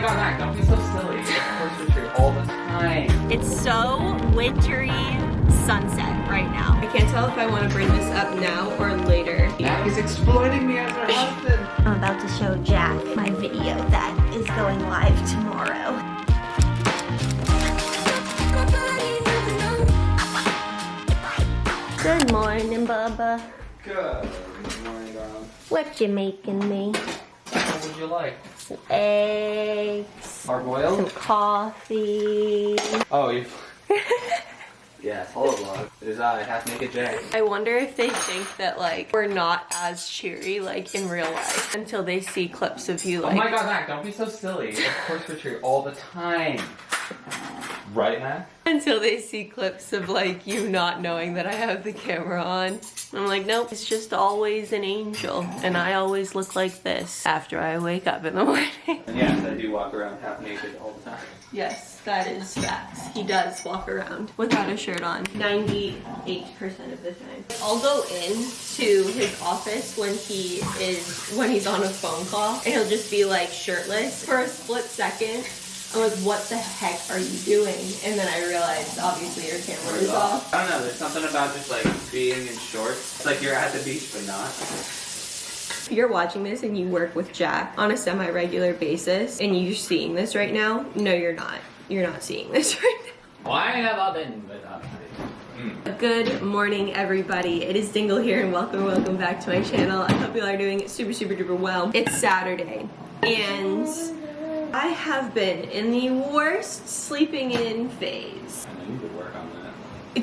god, Mac, don't be so silly. Of course you're true all the time. It's so wintry sunset right now. I can't tell if I want to bring this up now or later. Mac is exploiting me as her husband. I'm about to show Jack my video that is going live tomorrow. Good morning, Bubba. Good morning, darling. What you making me? What would you like? Some eggs. Hard boiled? Some coffee. Oh, you. Yes, hello vlog. It is I, half naked Jay. I wonder if they think that like we're not as cheery like in real life until they see clips of you like. Oh my god, Mac, don't be so silly. Of course we're true all the time. Right, Mac? Until they see clips of like you not knowing that I have the camera on. I'm like, nope, it's just always an angel. And I always look like this after I wake up in the morning. And yes, I do walk around half naked all the time. Yes, that is facts. He does walk around without a shirt on 98% of the time. I'll go into his office when he's on a phone call and he'll just be like shirtless for a split second. I'm like, what the heck are you doing? And then I realized, obviously, your camera is off. I don't know, there's something about just like being in shorts. It's like you're at the beach, but not. If you're watching this and you work with Jack on a semi-regular basis and you're seeing this right now, no, you're not. You're not seeing this right now. Why have I been without you? Good morning, everybody. It is Dingle here and welcome back to my channel. I hope you all are doing super duper well. It's Saturday and I have been in the worst sleeping in phase. I need to work on that.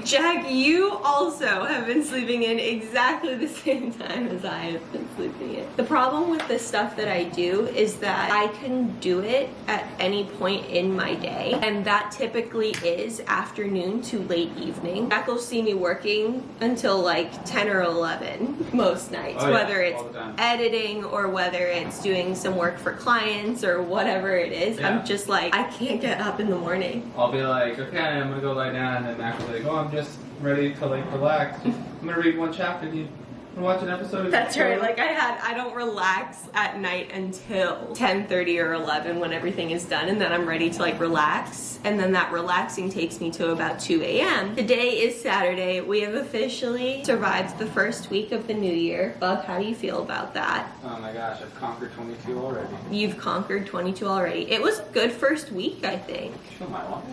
Jack, you also have been sleeping in exactly the same time as I have been sleeping in. The problem with the stuff that I do is that I can do it at any point in my day, and that typically is afternoon to late evening. Jack will see me working until like 10 or 11 most nights, oh, yeah, whether it's editing or whether it's doing some work for clients or whatever it is. Yeah. I'm just like, I can't get up in the morning. I'll be like, okay, I'm gonna go lie down, and then Mac will be like, oh, I'm just ready to like relax. I'm gonna read one chapter. Do you wanna watch an episode? That's right. Like I don't relax at night until 10:30 or 11 when everything is done, and then I'm ready to like relax. And then that relaxing takes me to about 2 a.m. Today is Saturday. We have officially survived the first week of the new year. Bub, how do you feel about that? Oh my gosh, I've conquered 22 already. You've conquered 22 already. It was a good first week, I think. Show my wife.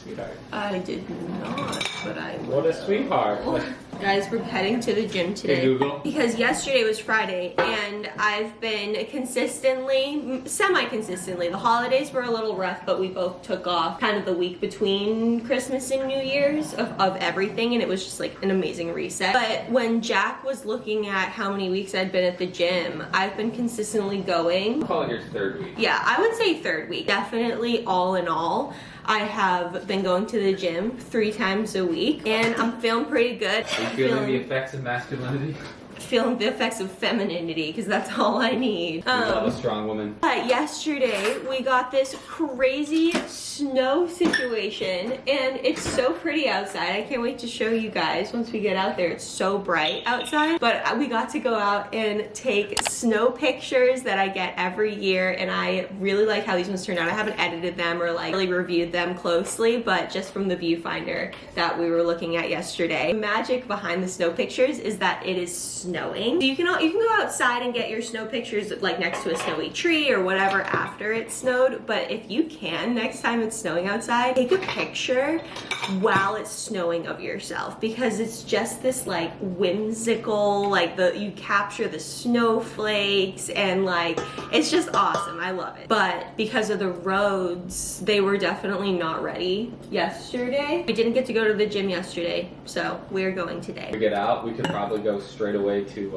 Sweetheart. I did not, but I What a sweetheart. Guys, we're heading to the gym today. Hey, Google. Because yesterday was Friday and I've been semi-consistently, the holidays were a little rough, but we both took off kind of the week between Christmas and New Year's of everything, and it was just like an amazing reset. But when Jack was looking at how many weeks I'd been at the gym, I've been consistently going. Call it your third week. Yeah, I would say third week. Definitely all in all, I have been going to the gym 3 times a week, and I'm feeling pretty good. Are you feeling the effects of masculinity? Feeling the effects of femininity, because that's all I need. You love a strong woman. Yesterday, we got this crazy snow situation, and it's so pretty outside. I can't wait to show you guys once we get out there. It's so bright outside, but we got to go out and take snow pictures that I get every year, and I really like how these ones turned out. I haven't edited them or like really reviewed them closely, but just from the viewfinder that we were looking at yesterday. The magic behind the snow pictures is that it is snowing. So you can go outside and get your snow pictures like next to a snowy tree or whatever after it snowed, but if you can, next time it's snowing outside, take a picture while it's snowing of yourself, because it's just this like whimsical, like you capture the snowflakes and like it's just awesome. I love it. But because of the roads, they were definitely not ready yesterday. We didn't get to go to the gym yesterday, so we're going today. We get out, we could probably go straight away to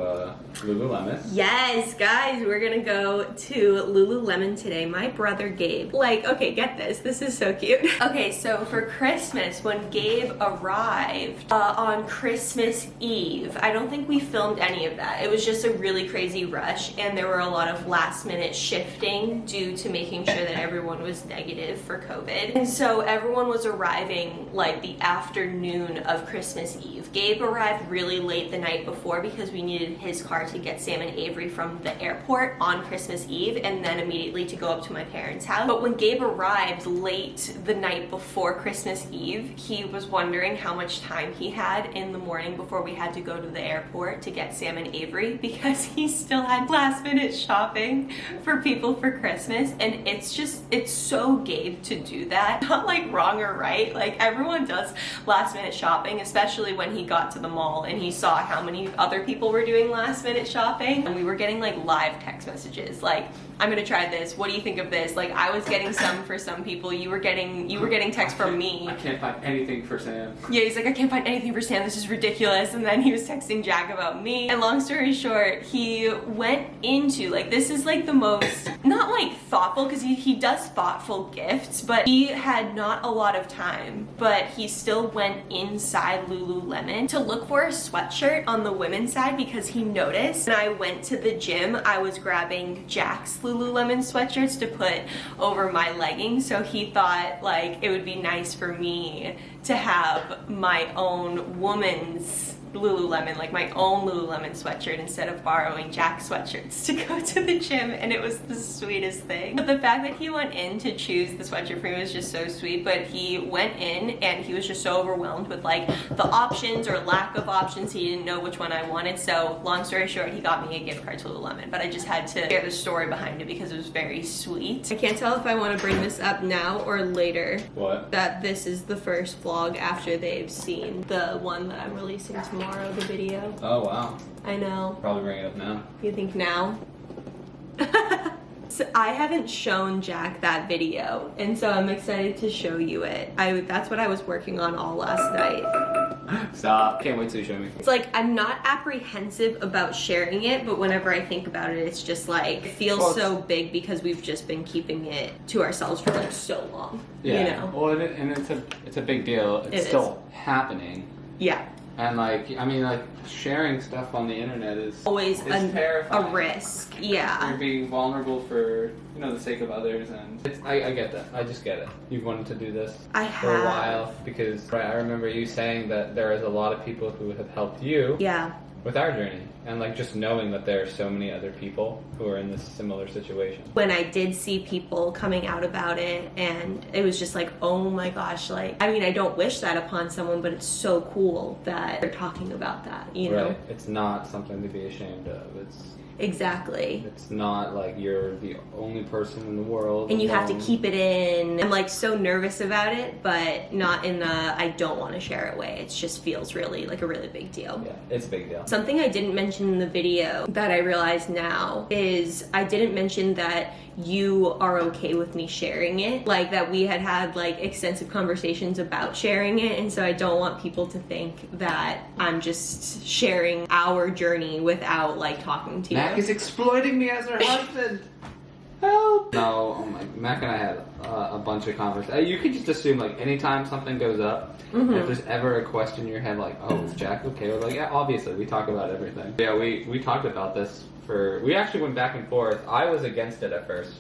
Lululemon. Yes, guys, we're gonna go to Lululemon today. My brother Gabe, like, okay, get this. This is so cute. Okay, so for Christmas, when Gabe arrived on Christmas Eve, I don't think we filmed any of that. It was just a really crazy rush, and there were a lot of last minute shifting due to making sure that everyone was negative for COVID. And so everyone was arriving like the afternoon of Christmas Eve. Gabe arrived really late the night before because because we needed his car to get Sam and Avery from the airport on Christmas Eve and then immediately to go up to my parents' house. But when Gabe arrived late the night before Christmas Eve, he was wondering how much time he had in the morning before we had to go to the airport to get Sam and Avery, because he still had last minute shopping for people for Christmas. And it's so Gabe to do that. Not like wrong or right, like everyone does last minute shopping, especially when he got to the mall and he saw how many other people were doing last minute shopping. And we were getting like live text messages like, I'm gonna try this, what do you think of this? Like I was getting some for some people, you were getting text from me. I can't find anything for Sam. Yeah, he's like, I can't find anything for Sam, this is ridiculous. And then he was texting Jack about me. And long story short, he went into, like, this is like the most, not like thoughtful, because he does thoughtful gifts, but he had not a lot of time, but he still went inside Lululemon to look for a sweatshirt on the women's side because he noticed. And I went to the gym, I was grabbing Jack's Lululemon sweatshirts to put over my leggings, so he thought like it would be nice for me to have my own woman's Lululemon, like my own Lululemon sweatshirt, instead of borrowing Jack's sweatshirts to go to the gym, and it was the sweetest thing. But the fact that he went in to choose the sweatshirt for me was just so sweet. But he went in and he was just so overwhelmed with like the options or lack of options, he didn't know which one I wanted. So long story short, he got me a gift card to Lululemon, but I just had to share the story behind it because it was very sweet. I can't tell if I want to bring this up now or later. What? That this is the first vlog after they've seen the one that I'm releasing tomorrow, the video. Oh wow. I know. Probably bring it up now. You think now? So I haven't shown Jack that video, and so I'm excited to show you it. That's what I was working on all last night. Stop. Can't wait till you show me. It's like, I'm not apprehensive about sharing it, but whenever I think about it, it's just like, it feels so big because we've just been keeping it to ourselves for like so long. Yeah. You know? Well, and it's a big deal. It's still happening. Yeah. And like, I mean, like sharing stuff on the internet is always terrifying. a risk. Yeah. You're being vulnerable for, you know, the sake of others, and I get that. I just get it. You've wanted to do this for a while because I remember you saying that there is a lot of people who have helped you. Yeah. With our journey, and like just knowing that there are so many other people who are in this similar situation. When I did see people coming out about it, and it was just like, oh my gosh, like, I mean, I don't wish that upon someone, but it's so cool that they're talking about that, you know? Right. It's not something to be ashamed of. Exactly. It's not like you're the only person in the world. And you have to keep it in. I'm like so nervous about it, but not in the I don't want to share it way. It just feels really like a really big deal. Yeah, it's a big deal. Something I didn't mention in the video that I realize now is I didn't mention that you are okay with me sharing it, like that we had like extensive conversations about sharing it, and so I don't want people to think that I'm just sharing our journey without like talking to you. Mac is exploiting me as her husband. Help! No, oh my, Mac and I had a bunch of conversations. You could just assume like anytime something goes up, if there's ever a question in your head like, oh, is Jack okay? We're like, yeah, obviously we talk about everything. Yeah, we talked about this. We actually went back and forth. I was against it at first.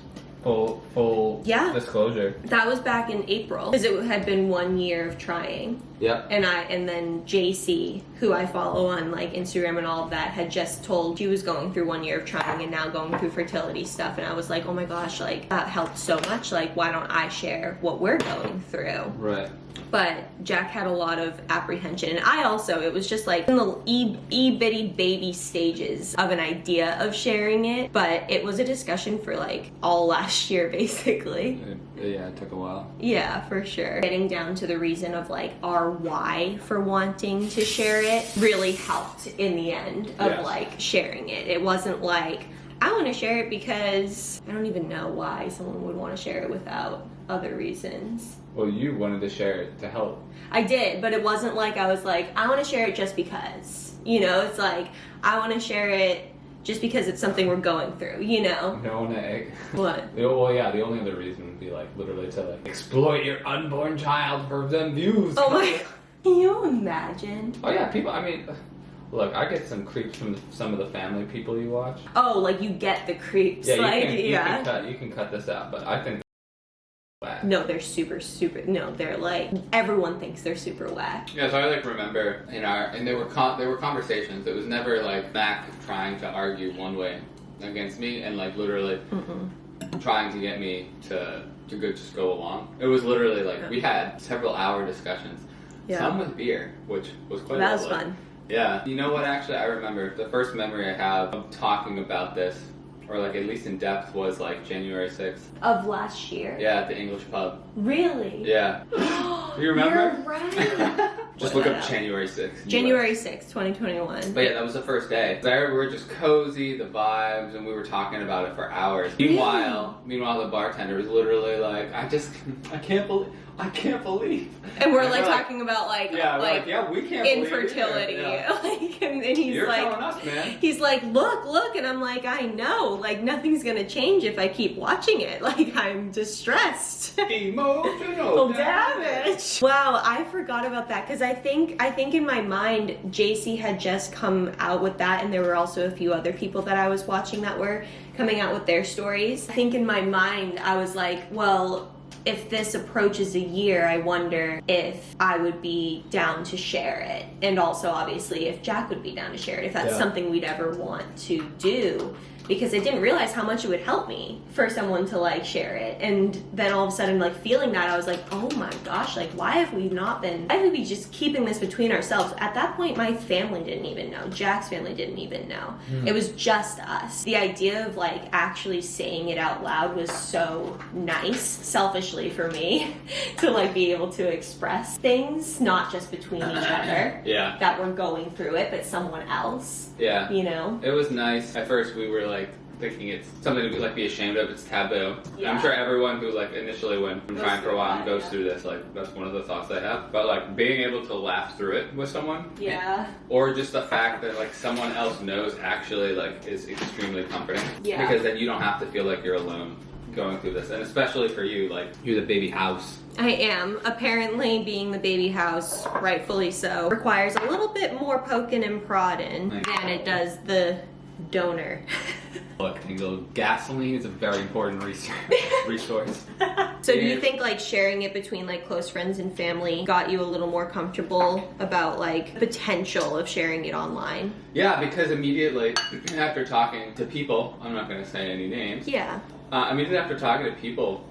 Full disclosure. That was back in April because it had been 1 year of trying. Yep. And then JC, who I follow on like Instagram and all of that, had just told she was going through 1 year of trying and now going through fertility stuff, and I was like, oh my gosh, like that helped so much. Like, why don't I share what we're going through? Right. But Jack had a lot of apprehension, and I also, it was just like in the bitty baby stages of an idea of sharing it, but it was a discussion for like all last year basically. Yeah, it took a while. Yeah, for sure. Getting down to the reason of like our why for wanting to share it really helped in the end of like sharing it. It wasn't like, I want to share it because I don't even know why someone would want to share it without other reasons. Well, you wanted to share it to help. I did, but it wasn't like I was like, I want to share it just because. You know, it's like, I want to share it just because it's something we're going through, you know? No, What? Well, yeah, the only other reason would be like literally to like exploit your unborn child for them views. Oh my god. Can you imagine? Oh yeah, people, I mean, look, I get some creeps from some of the family people you watch. Oh, like you get the creeps. Yeah, like, you can cut this out, but I think whack. No, they're super, no, they're like, everyone thinks they're super whack. Yeah, so I like remember and there were conversations. It was never like Mac trying to argue one way against me and like literally trying to get me to just go along. It was literally like we had several hour discussions. Yeah. Some with beer, which was quite That was lovely. fun. Yeah. You know what, actually, I remember the first memory I have of talking about this, or like at least in depth, was like January 6th. Of last year? Yeah, at the English pub. Really? Yeah. Do you remember? You're right. Just look up January 6th. January 6th, 2021. But yeah, that was the first day. There we were just cozy, the vibes, and we were talking about it for hours. Really? Meanwhile, the bartender was literally like, I can't believe. And we're like talking about like, we can't infertility. believe it. Yeah. Like, and he's You're like, telling us, man. he's like, look, and I'm like, I know, like nothing's gonna change if I keep watching it. Like I'm distressed. Emotional damage. Wow, I forgot about that because I think in my mind, JC had just come out with that, and there were also a few other people that I was watching that were coming out with their stories. I think in my mind, I was like, well, if this approaches a year, I wonder if I would be down to share it. And also, obviously, if Jack would be down to share it, if that's something we'd ever want to do. Because I didn't realize how much it would help me for someone to like share it. And then all of a sudden, like feeling that, I was like, oh my gosh, like why have we just keeping this between ourselves? At that point, my family didn't even know. Jack's family didn't even know. It was just us. The idea of like actually saying it out loud was so nice, selfishly for me, to like be able to express things, not just between each other. Yeah. That we're going through it, but someone else. Yeah. You know? It was nice. At first we were like thinking it's something to like be ashamed of, it's taboo. Yeah. I'm sure everyone who like initially went from trying for a while and goes through this, like that's one of the thoughts they have. But like being able to laugh through it with someone. Yeah. Or just the fact that like someone else knows actually like is extremely comforting. Yeah. Because then you don't have to feel like you're alone going through this. And especially for you, like you're the baby house. I am. Apparently being the baby house, rightfully so, requires a little bit more poking and prodding than it does the donor. Look, gasoline is a very important resource. So do you think like sharing it between like close friends and family got you a little more comfortable about like potential of sharing it online? Yeah, because immediately after talking to people, I'm not going to say any names. Yeah. Immediately after talking to people,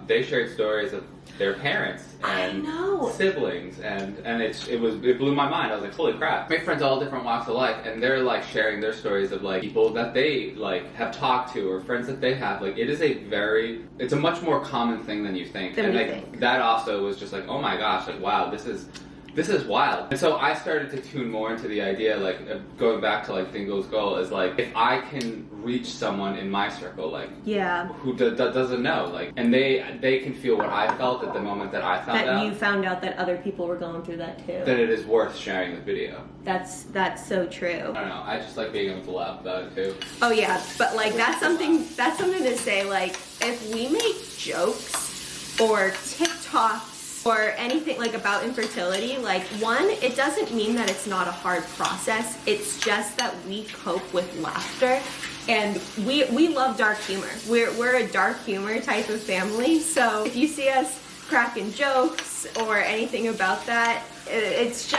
they shared stories of their parents and siblings, and it blew my mind. I was like, holy crap! My friends all different walks of life, and they're like sharing their stories of like people that they like have talked to or friends that they have. Like it's a much more common thing than you think. That also was just like, oh my gosh, like wow, this is wild. And so I started to tune more into the idea, like going back to like Dingo's goal is like, if I can reach someone in my circle, like who doesn't know, like, and they can feel what I felt at the moment that I found out. That you found out that other people were going through that too. Then it is worth sharing the video. That's so true. I don't know. I just like being able to laugh about it too. Oh yeah, but like that's something to say. Like if we make jokes or TikToks or anything like about infertility, like one, it doesn't mean that it's not a hard process. It's just that we cope with laughter, and we love dark humor. We're a dark humor type of family. So if you see us cracking jokes or anything about that, it's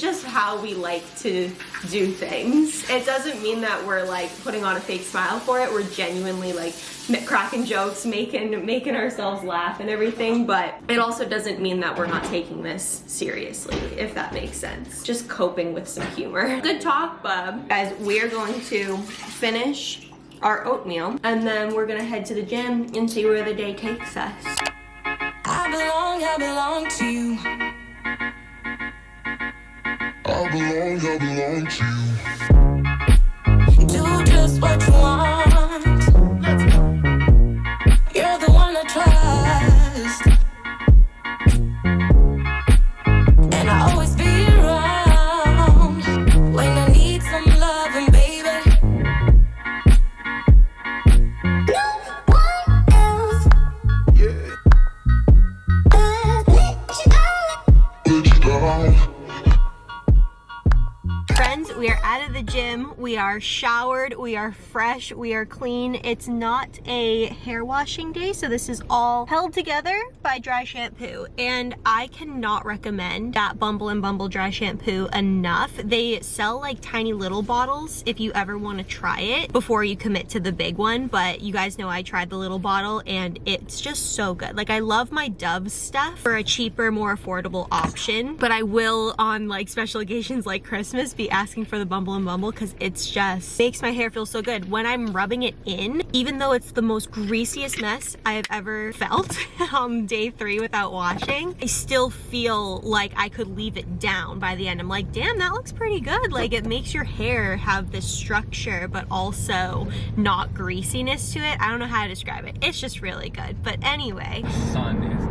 just how we like to do things. It doesn't mean that we're like putting on a fake smile for it. We're genuinely like cracking jokes, making ourselves laugh and everything, but it also doesn't mean that we're not taking this seriously, if that makes sense. Just coping with some humor. Good talk, bub. Guys, we're going to finish our oatmeal and then we're gonna head to the gym and see where the day takes us. I belong to you. I belong to you. Do just what you want. You're the one I trust, and I always be around when I need some loving, baby. No one else. Yeah. Let you down. Friends, we are out of the gym. We We are showered, we are fresh, we are clean. It's not a hair washing day, so this is all held together by dry shampoo. And I cannot recommend that Bumble and Bumble dry shampoo enough. They sell like tiny little bottles if you ever want to try it before you commit to the big one. But you guys know I tried the little bottle and it's just so good. Like, I love my Dove stuff for a cheaper, more affordable option, but I will on like special occasions like Christmas be asking for the Bumble and Bumble because it's just makes my hair feel so good. When I'm rubbing it in, even though it's the most greasiest mess I have ever felt on day 3 without washing, I still feel like I could leave it down by the end. I'm like, damn, that looks pretty good. Like, it makes your hair have this structure but also not greasiness to it. I don't know how to describe it. It's just really good. But anyway,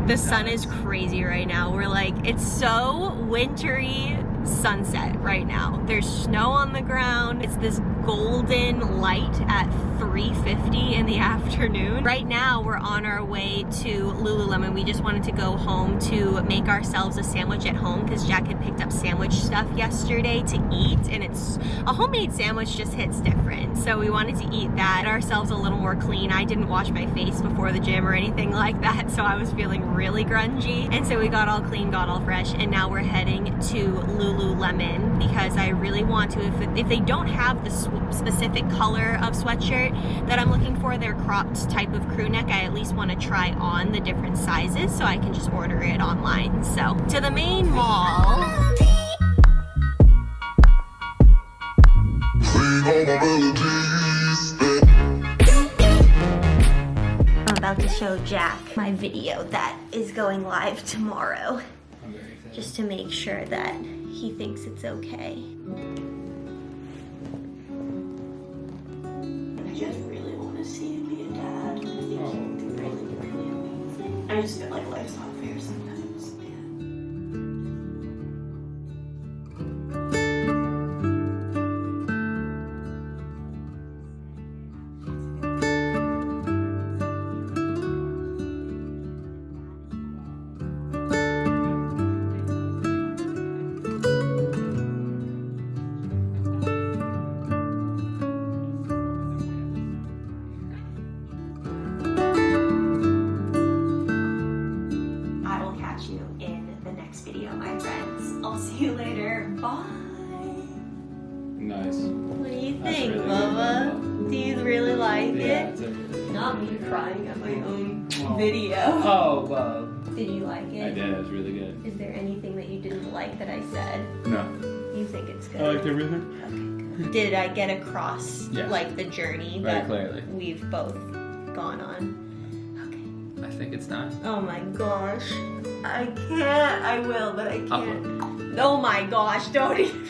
the sun is crazy right now. We're like, it's so wintry sunset right now. There's snow on the ground. It's this golden light at 3:50 in the afternoon. Right now we're on our way to Lululemon. We just wanted to go home to make ourselves a sandwich at home because Jack had picked up sandwich stuff yesterday to eat, and it's a homemade sandwich just hits different. So we wanted to eat that, get ourselves a little more clean. I didn't wash my face before the gym or anything like that, so I was feeling really grungy. And so we got all clean, got all fresh, and now we're heading to Lululemon because I really want to, if they don't have the specific color of sweatshirt that I'm looking for, their cropped type of crew neck, I at least want to try on the different sizes so I can just order it online. So to the main mall. I'm about to show Jack my video that is going live tomorrow, just to make sure that he thinks it's okay. I just really want to see him be a dad. I think he would be really amazing. I just feel like life's not fair sometimes. Video, my friends. I'll see you later. Bye. Nice. What do you That's think, really Bubba? good. Do you really like Yeah, it? it's a really good. Not me crying at my own video. Oh, wow. Did you like it? I did. It was really good. Is there anything that you didn't like that I said? No. You think it's good? I liked everything. Okay, good. Did I get across Yes. like the journey Very that clearly. we've both gone on? I think it's nice. Oh my gosh. I can't. I will, but I can't. Oh my gosh, don't even.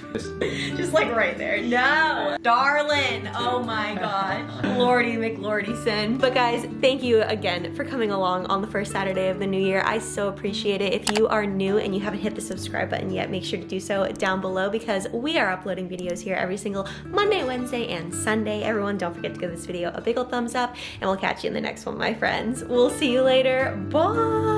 Just like right there. No. Darling. Oh my gosh. Lordy McLordyson. But guys, thank you again for coming along on the first Saturday of the new year. I so appreciate it. If you are new and you haven't hit the subscribe button yet, make sure to do so down below because we are uploading videos here every single Monday, Wednesday, and Sunday. Everyone, don't forget to give this video a big ol' thumbs up, and we'll catch you in the next one, my friends. We'll see you later. Bye.